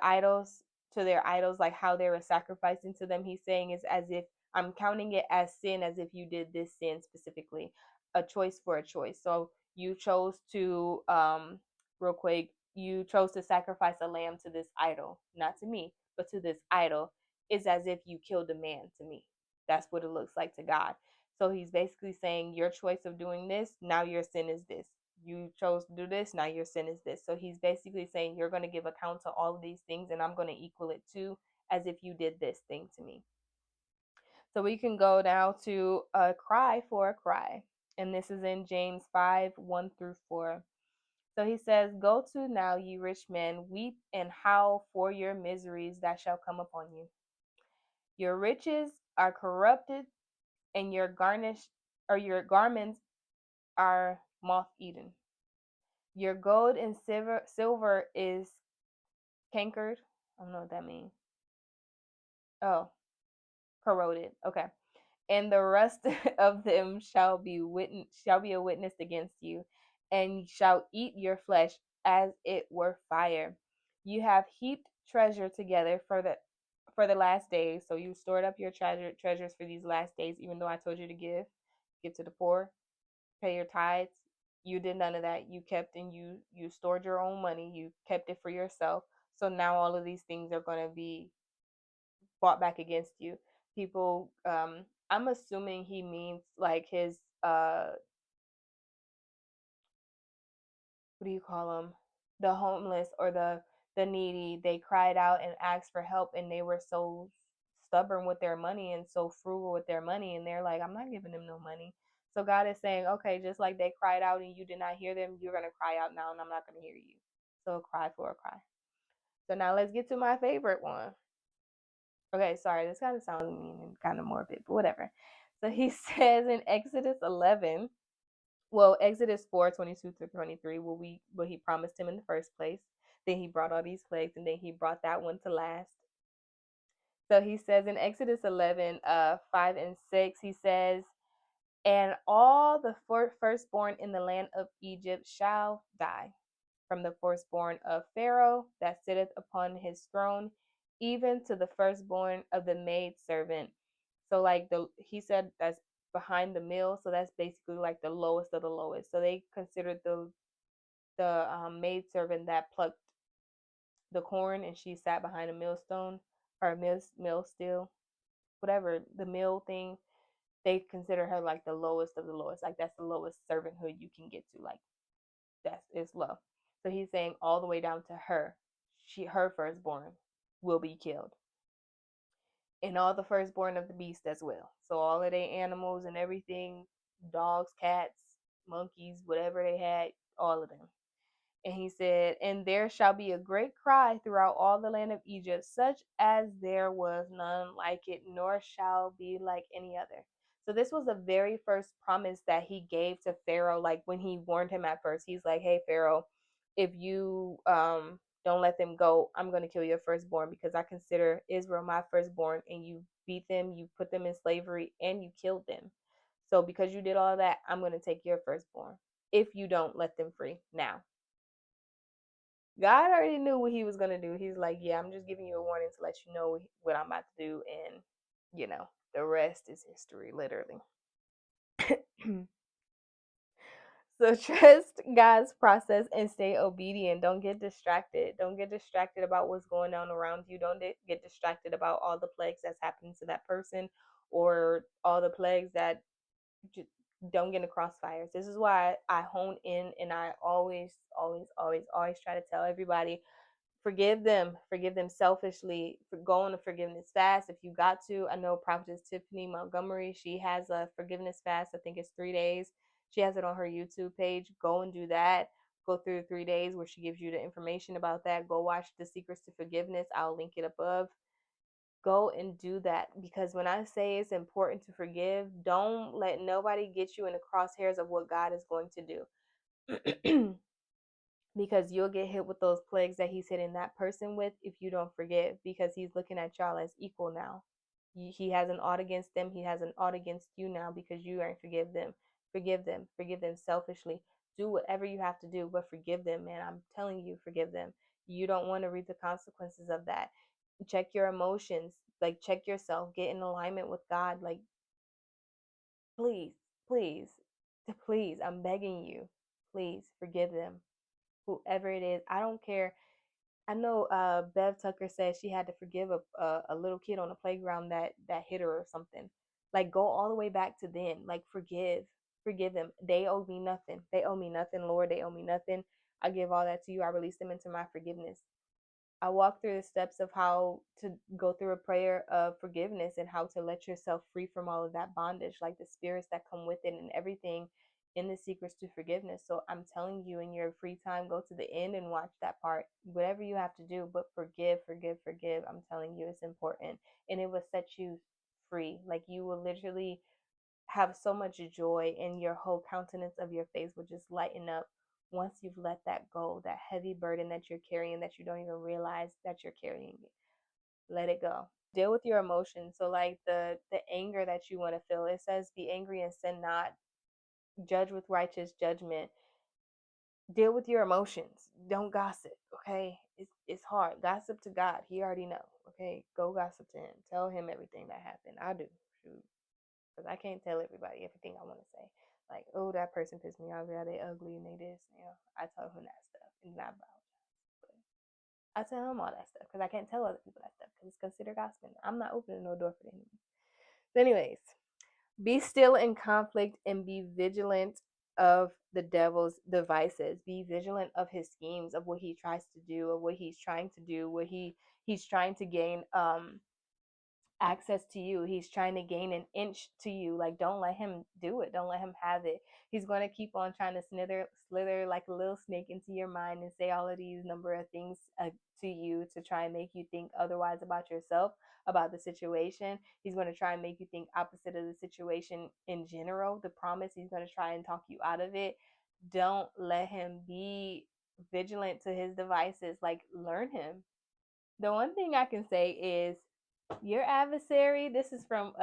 idols, to their idols, like how they were sacrificing to them. He's saying is as if I'm counting it as sin, as if you did this sin specifically. A choice for a choice. So you chose to real quick, you chose to sacrifice a lamb to this idol, not to me, but to this idol. It's as if you killed a man to me. That's what it looks like to God. So he's basically saying your choice of doing this, now your sin is this. You chose to do this, now your sin is this. So he's basically saying you're going to give account to all of these things, and I'm going to equal it too, as if you did this thing to me. So we can go now to a cry for a cry. And this is in James 5 1 through 4. So he says, "Go to now, ye rich men, weep and howl for your miseries that shall come upon you. Your riches are corrupted, and your garnish or your garments are moth eaten. Your gold and silver is cankered." I don't know what that means. Oh, corroded. Okay. "And the rust of them shall be a witness against you, and shall eat your flesh as it were fire. You have heaped treasure together for the last days." So you stored up your treasures for these last days, even though I told you to give to the poor, pay your tithes. You did none of that. You kept and you stored your own money. You kept it for yourself. So now all of these things are going to be fought back against you. People, I'm assuming he means like his what do you call them, the homeless or the needy. They cried out and asked for help, and they were so stubborn with their money and so frugal with their money, and they're like, I'm not giving them no money. So God is saying, okay, just like they cried out and you did not hear them, you're going to cry out now, and I'm not going to hear you. So cry for a cry. So now let's get to my favorite one. Okay, sorry, this kind of sounds mean and kind of morbid, but whatever. So he says in Exodus 11, well, Exodus 4:22 to 23, what he promised him in the first place. Then he brought all these plagues, and then he brought that one to last. So he says in Exodus 11, 5 and 6, he says, "And all the firstborn in the land of Egypt shall die, from the firstborn of Pharaoh that sitteth upon his throne, even to the firstborn of the maid servant." So like he said that's behind the mill, so that's basically like the lowest of the lowest. So they considered the maid servant that plucked the corn, and she sat behind a millstone or a mill steel, whatever the mill thing. They consider her like the lowest of the lowest. Like that's the lowest servanthood you can get to. Like that's it's low. So he's saying all the way down to her. Her firstborn will be killed. And all the firstborn of the beast as well. So all of their animals and everything, dogs, cats, monkeys, whatever they had, all of them. And he said, "And there shall be a great cry throughout all the land of Egypt, such as there was none like it, nor shall be like any other." So this was the very first promise that he gave to Pharaoh. Like when he warned him at first, he's like, "Hey Pharaoh, if you don't let them go, I'm going to kill your firstborn, because I consider Israel my firstborn, and you beat them, you put them in slavery, and you killed them. So because you did all of that, I'm going to take your firstborn if you don't let them free now." God already knew what he was going to do. He's like, "Yeah, I'm just giving you a warning to let you know what I'm about to do." And, the rest is history, literally. So trust God's process and stay obedient. Don't get distracted. Don't get distracted about what's going on around you. Don't get distracted about all the plagues that's happening to that person, or all the plagues that just don't get in the crossfires. This is why I hone in, and I always, always, always, always try to tell everybody, forgive them selfishly, go on a forgiveness fast if you got to. I know Prophetess Tiffany Montgomery, she has a forgiveness fast. I think it's 3 days. She has it on her YouTube page. Go and do that. Go through 3 days where she gives you the information about that. Go watch The Secrets to Forgiveness. I'll link it above. Go and do that, because when I say it's important to forgive, don't let nobody get you in the crosshairs of what God is going to do. Because you'll get hit with those plagues that he's hitting that person with if you don't forgive, because he's looking at y'all as equal now. He has an ought against them. He has an ought against you now because you aren't forgive them. Forgive them selfishly. Do whatever you have to do, but forgive them, man. I'm telling you, forgive them. You don't want to reap the consequences of that. Check your emotions. Like, check yourself. Get in alignment with God. Like, please, please, please, I'm begging you. Please forgive them, whoever it is. I don't care. I know Bev Tucker said she had to forgive a little kid on the playground that hit her or something. Like, go all the way back to then. Like, forgive them. They owe me nothing. They owe me nothing, Lord. They owe me nothing. I give all that to you. I release them into my forgiveness. I walked through the steps of how to go through a prayer of forgiveness and how to let yourself free from all of that bondage, like the spirits that come with it and everything in the secrets to forgiveness. So I'm telling you, in your free time, go to the end and watch that part. Whatever you have to do, but forgive, forgive, forgive. I'm telling you, it's important. And it will set you free. Like you will literally have so much joy, and your whole countenance of your face will just lighten up once you've let that go, that heavy burden that you're carrying that you don't even realize that you're carrying it. Let it go. Deal with your emotions. So like the anger that you want to feel, it says be angry and sin not, judge with righteous judgment. Deal with your emotions. Don't gossip, okay? It's hard. Gossip to God. He already know. Okay, go gossip to him. Tell him everything that happened. I do. Shoot, because I can't tell everybody everything I want to say. Like, oh, that person pissed me off. Yeah, they ugly and they this. I tell him that stuff and not about. But I tell him all that stuff because I can't tell other people that stuff because it's considered gossiping. I'm not opening no door for the enemy. So, anyways, be still in conflict and be vigilant of the devil's devices. Be vigilant of his schemes, of what he tries to do, of what he's trying to do, what he's trying to gain access to you. He's trying to gain an inch to you. Like, don't let him do it. Don't let him have it. He's going to keep on trying to slither like a little snake into your mind and say all of these number of things to you to try and make you think otherwise about yourself, about the situation. He's going to try and make you think opposite of the situation in general. The promise, he's going to try and talk you out of it. Don't let him. Be vigilant to his devices. Like, learn him. The one thing I can say is your adversary. This is from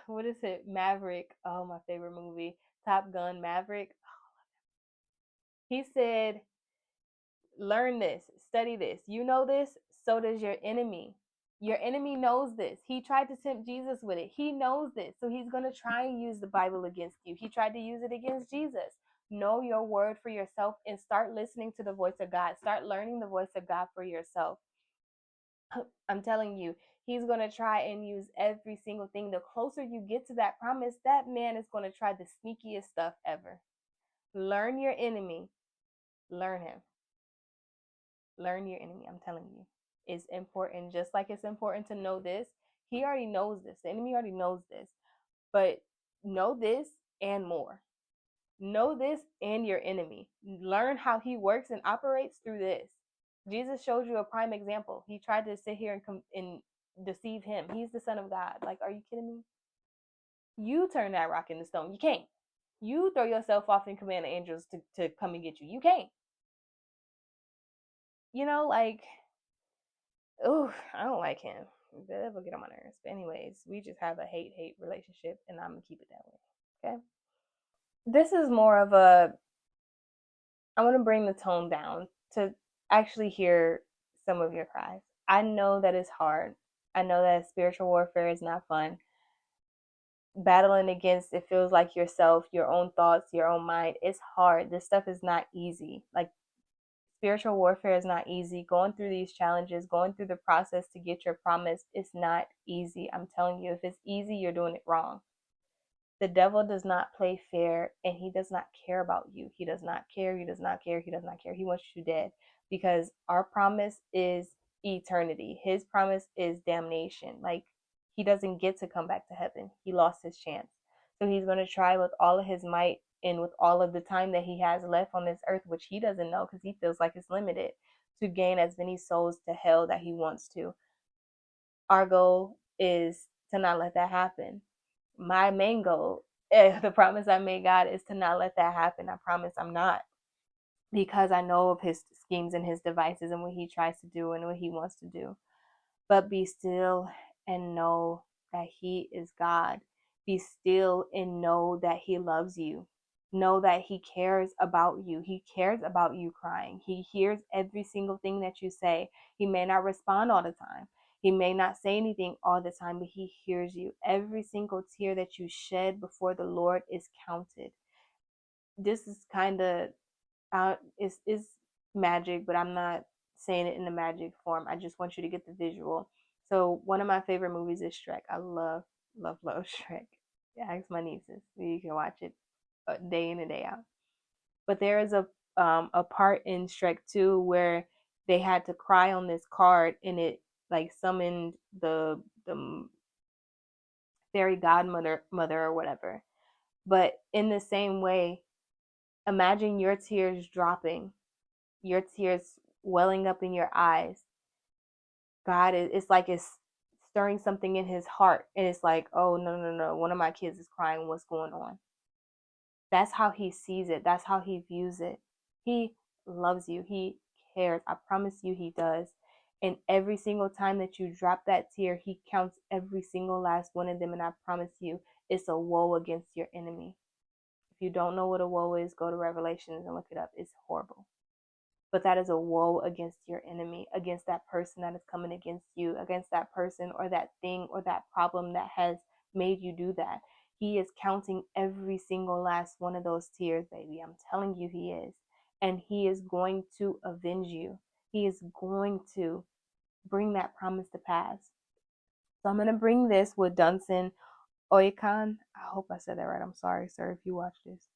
what is it? Maverick. Oh, my favorite movie, Top Gun Maverick. He said, "Learn this, study this. You know this, so does your enemy. Your enemy knows this. He tried to tempt Jesus with it. He knows this, so he's going to try and use the Bible against you. He tried to use it against Jesus. Know your word for yourself and start listening to the voice of God. Start learning the voice of God for yourself. I'm telling you, he's going to try and use every single thing. The closer you get to that promise, that man is going to try the sneakiest stuff ever. Learn your enemy. Learn him. Learn your enemy. I'm telling you. It's important. Just like it's important to know this, he already knows this. The enemy already knows this. But know this and more. Know this and your enemy. Learn how he works and operates through this. Jesus showed you a prime example. He tried to sit here and deceive him. He's the Son of God. Like, are you kidding me? You turn that rock into stone. You can't. You throw yourself off and command the angels to come and get you. You can't. Like, oh, I don't like him. That will get on my nerves. But anyways, we just have a hate relationship, and I'm gonna keep it that way. Okay. This is more of a. I want to bring the tone down to actually hear some of your cries. I know that it's hard. I know that spiritual warfare is not fun. Battling against it feels like yourself, your own thoughts, your own mind. It's hard. This stuff is not easy. Like, spiritual warfare is not easy. Going through these challenges, going through the process to get your promise, it's not easy. I'm telling you, if it's easy, you're doing it wrong. The devil does not play fair, and he does not care about you. He does not care. He does not care. He does not care. He wants you dead, because our promise is eternity. His promise is damnation. Like, he doesn't get to come back to heaven. He lost his chance. So he's going to try with all of his might and with all of the time that he has left on this earth, which he doesn't know because he feels like it's limited, to gain as many souls to hell that he wants to. Our goal is to not let that happen. My main goal, the promise I made God, is to not let that happen. I promise I'm not, because I know of his schemes and his devices and what he tries to do and what he wants to do. But be still and know that he is God. Be still and know that he loves you. Know that he cares about you. He cares about you crying. He hears every single thing that you say. He may not respond all the time. He may not say anything all the time, but he hears you. Every single tear that you shed before the Lord is counted. This is kind of is magic, but I'm not saying it in the magic form. I just want you to get the visual. So one of my favorite movies is Shrek. I love Shrek. Ask my nieces. You can watch it day in and day out. But there is a part in Shrek 2 where they had to cry on this card, and it like summoned the fairy godmother mother or whatever. But in the same way, imagine your tears dropping, your tears welling up in your eyes. God is, it's like it's stirring something in his heart, and it's like, oh no, no, no, one of my kids is crying, what's going on? That's how he sees it. That's how he views it. He loves you. He cares. I promise you he does. And every single time that you drop that tear, he counts every single last one of them. And I promise you, it's a woe against your enemy. If you don't know what a woe is, go to Revelations and look it up. It's horrible. But that is a woe against your enemy, against that person that is coming against you, against that person or that thing or that problem that has made you do that. He is counting every single last one of those tears, baby. I'm telling you, he is. And he is going to avenge you. He is going to bring that promise to pass. So I'm going to bring this with Dunson Oyekan. I hope I said that right. I'm sorry, sir, if you watch this.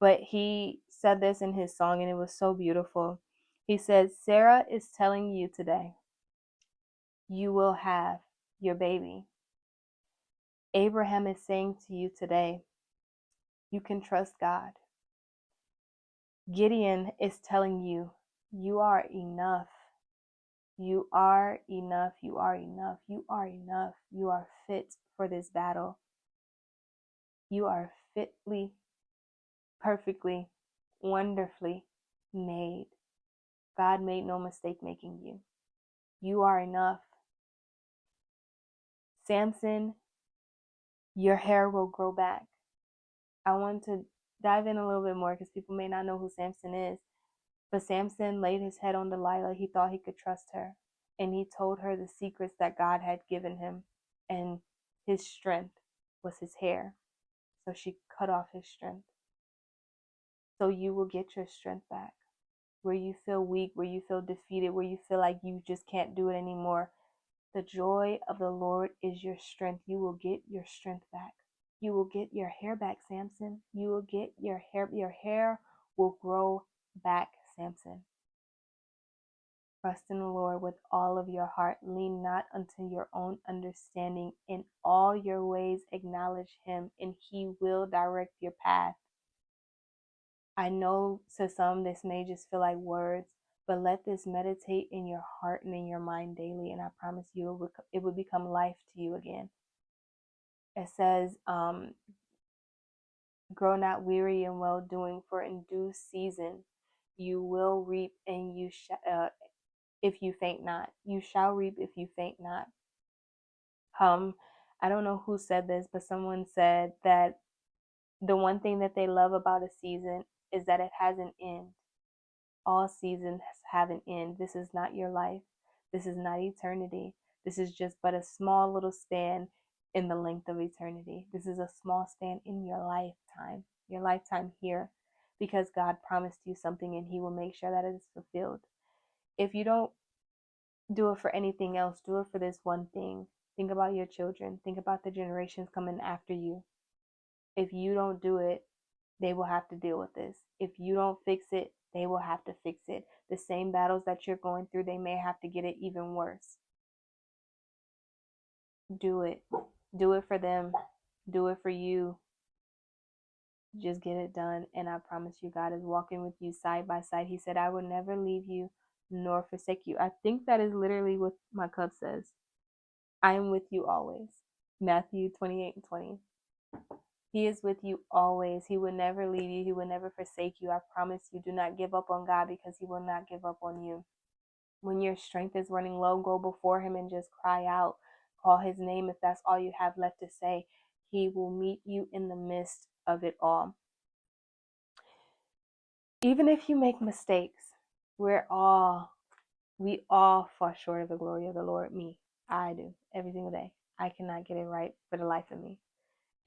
But he said this in his song, and it was so beautiful. He said, Sarah is telling you today, you will have your baby. Abraham is saying to you today, you can trust God. Gideon is telling you, you are enough. You are enough. You are enough. You are enough. You are fit for this battle. You are fitly, perfectly, wonderfully made. God made no mistake making you. You are enough. Samson, your hair will grow back. I want to dive in a little bit more because people may not know who Samson is. But Samson laid his head on Delilah. He thought he could trust her. And he told her the secrets that God had given him. And his strength was his hair. So she cut off his strength. So you will get your strength back. Where you feel weak, where you feel defeated, where you feel like you just can't do it anymore. The joy of the Lord is your strength. You will get your strength back. You will get your hair back, Samson. You will get your hair. Your hair will grow back, Samson. Trust in the Lord with all of your heart. Lean not unto your own understanding. In all your ways acknowledge him, and he will direct your path. I know to some this may just feel like words, but let this meditate in your heart and in your mind daily, and I promise you it will become life to you again. It says, grow not weary in well doing, for in due season you will reap, and if you faint not. You shall reap if you faint not. I don't know who said this, but someone said that the one thing that they love about a season is that it has an end. All seasons have an end. This is not your life. This is not eternity. This is just but a small little span in the length of eternity. This is a small span in your lifetime here, because God promised you something and he will make sure that it is fulfilled. If you don't do it for anything else, do it for this one thing. Think about your children. Think about the generations coming after you. If you don't do it, they will have to deal with this. If you don't fix it, they will have to fix it. The same battles that you're going through, they may have to get it even worse. Do it. Do it for them. Do it for you. Just get it done. And I promise you, God is walking with you side by side. He said, I will never leave you nor forsake you. I think that is literally what my cup says. I am with you always. Matthew 28:20. He is with you always. He will never leave you. He will never forsake you. I promise you, do not give up on God, because he will not give up on you. When your strength is running low, go before him and just cry out. Call his name if that's all you have left to say. He will meet you in the midst of it all. Even if you make mistakes, we all fall short of the glory of the Lord. Me, I do every single day. I cannot get it right for the life of me.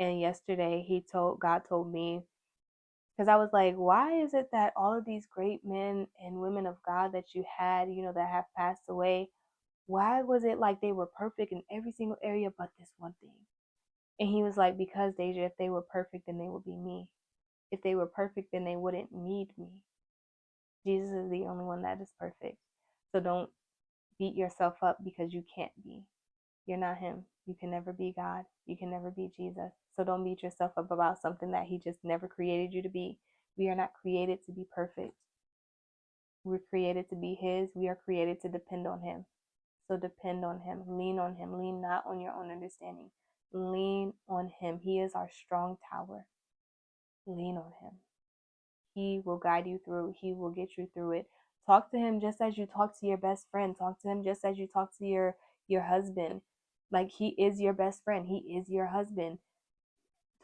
And yesterday God told me, because I was like, why is it that all of these great men and women of God that you had, that have passed away, why was it like they were perfect in every single area but this one thing? And he was like, because Deja, if they were perfect, then they would be me. If they were perfect, then they wouldn't need me. Jesus is the only one that is perfect. So don't beat yourself up because you can't be. You're not him. You can never be God. You can never be Jesus. So don't beat yourself up about something that he just never created you to be. We are not created to be perfect. We're created to be his. We are created to depend on him. So depend on him. Lean on him. Lean not on your own understanding. Lean on him. He is our strong tower. Lean on him. He will guide you through. He will get you through it. Talk to him just as you talk to your best friend. Talk to him just as you talk to your husband. Like he is your best friend. He is your husband.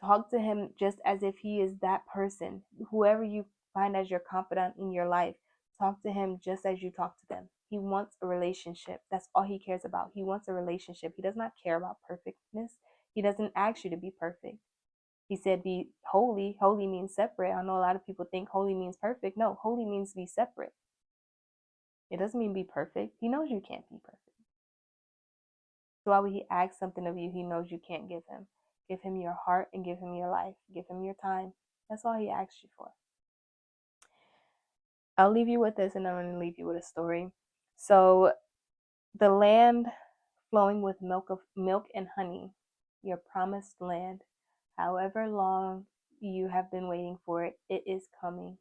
Talk to him just as if he is that person. Whoever you find as your confidant in your life, talk to him just as you talk to them. He wants a relationship. That's all he cares about. He wants a relationship. He does not care about perfectness. He doesn't ask you to be perfect. He said be holy. Holy means separate. I know a lot of people think holy means perfect. No, holy means be separate. It doesn't mean be perfect. He knows you can't be perfect. So why would he ask something of you he knows you can't give him? Give him your heart and give him your life. Give him your time. That's all he asks you for. I'll leave you with this and I'm going to leave you with a story. So the land flowing with milk and honey, your promised land, however long you have been waiting for it, it is coming.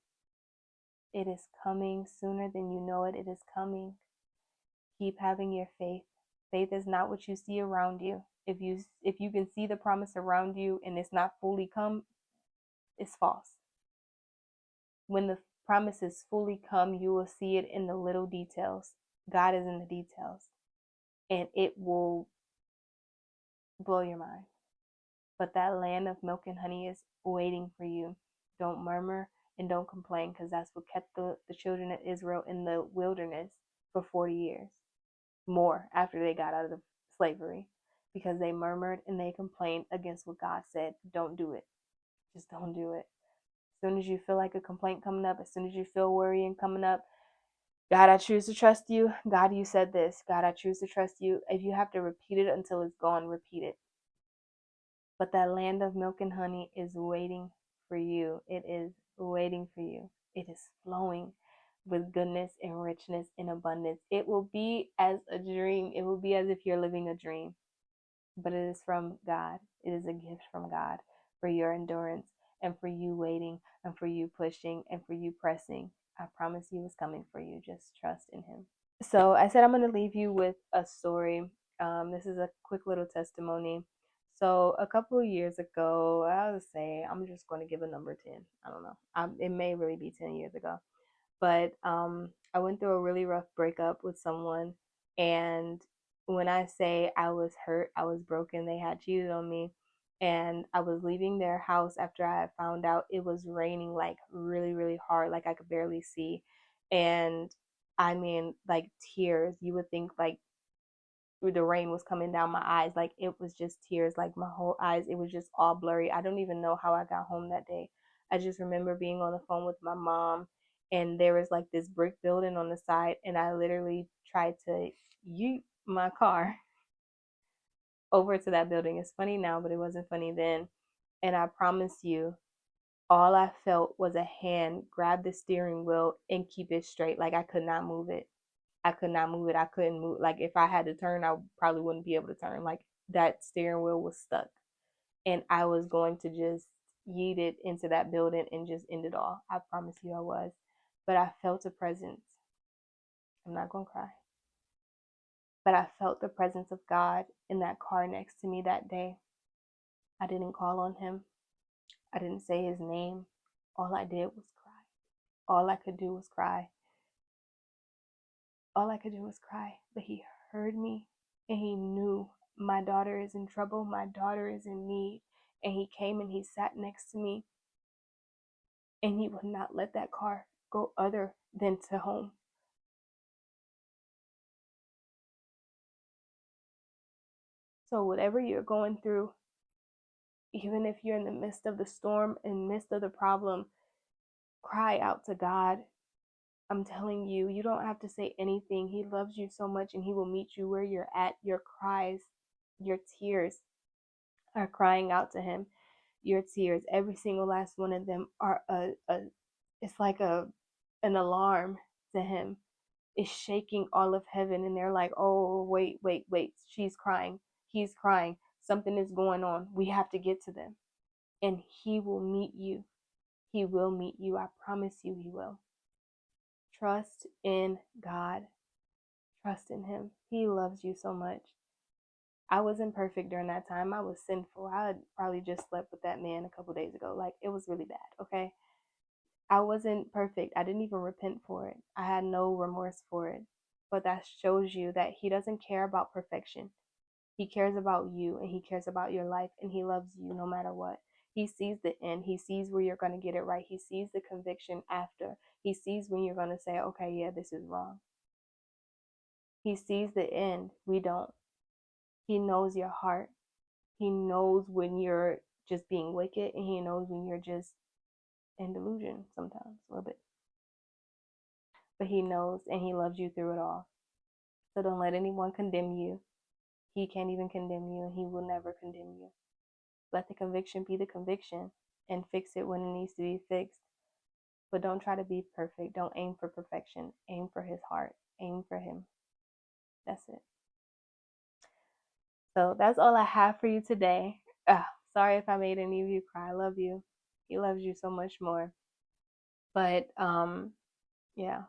It is coming sooner than you know it. It is coming. Keep having your faith. Faith is not what you see around you. If you can see the promise around you and it's not fully come, it's false. When the promise is fully come, you will see it in the little details. God is in the details, and it will blow your mind. But that land of milk and honey is waiting for you. Don't murmur and don't complain, because that's what kept the children of Israel in the wilderness for 40 years. More after they got out of the slavery, because they murmured and they complained against what God said. Don't do it. Just don't do it. As soon as you feel like a complaint coming up, as soon as you feel worrying coming up, God, I choose to trust you. God, you said this. God, I choose to trust you. If you have to repeat it until it's gone, repeat it. But that land of milk and honey is waiting for you. It is waiting for you. It is flowing with goodness and richness and abundance. It will be as a dream. It will be as if you're living a dream. But it is from God. It is a gift from God for your endurance and for you waiting and for you pushing and for you pressing. I promise you it's coming for you. Just trust in him. So I said I'm going to leave you with a story. This is a quick little testimony. So a couple of years ago, I would say I'm just going to give a number 10. I don't know. It may really be 10 years ago. But I went through a really rough breakup with someone. And when I say I was hurt, I was broken, they had cheated on me. And I was leaving their house after I had found out it was raining like really, really hard, like I could barely see. And I mean, like tears. You would think like the rain was coming down my eyes. Like it was just tears, like my whole eyes. It was just all blurry. I don't even know how I got home that day. I just remember being on the phone with my mom, and there was like this brick building on the side, and I literally tried to yeet my car over to that building. It's funny now, but it wasn't funny then. And I promise you, all I felt was a hand grab the steering wheel and keep it straight. Like I could not move it. I could not move it. I couldn't move. Like if I had to turn, I probably wouldn't be able to turn. Like that steering wheel was stuck. And I was going to just yeet it into that building and just end it all. I promise you I was. But I felt a presence. I'm not going to cry. But I felt the presence of God in that car next to me that day. I didn't call on him. I didn't say his name. All I did was cry. All I could do was cry. All I could do was cry. But he heard me and he knew my daughter is in trouble. My daughter is in need. And he came and he sat next to me and he would not let that car go other than to home. So whatever you're going through, even if you're in the midst of the storm, in the midst of the problem, cry out to God. I'm telling you, you don't have to say anything. He loves you so much and he will meet you where you're at. Your cries, your tears are crying out to him. Your tears, every single last one of them are it's like an alarm to him. is shaking all of heaven, and they're like, oh, wait, wait, wait, she's crying, he's crying, something is going on, we have to get to them. And he will meet you. He will meet you. I promise you, he will. Trust in God. Trust in him. He loves you so much. I wasn't perfect during that time. I was sinful. I had probably just slept with that man a couple days ago. Like, it was really bad, okay? I wasn't perfect. I didn't even repent for it. I had no remorse for it. But that shows you that he doesn't care about perfection. He cares about you, and he cares about your life, and he loves you no matter what. He sees the end. He sees where you're going to get it right. He sees the conviction after. He sees when you're going to say, okay, yeah, this is wrong. He sees the end. We don't. He knows your heart. He knows when you're just being wicked, and he knows when you're just in delusion sometimes, a little bit. But he knows, and he loves you through it all. So don't let anyone condemn you. He can't even condemn you, and he will never condemn you. Let the conviction be the conviction, and fix it when it needs to be fixed. But don't try to be perfect. Don't aim for perfection. Aim for his heart. Aim for him. That's it. So that's all I have for you today. Sorry if I made any of you cry. I love you. He loves you so much more. But yeah,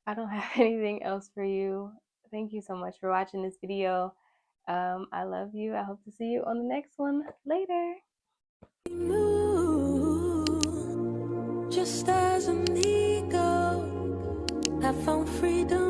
I don't have anything else for you. Thank you so much for watching this video. I love you. I hope to see you on the next one later. Just as an eagle, I found freedom.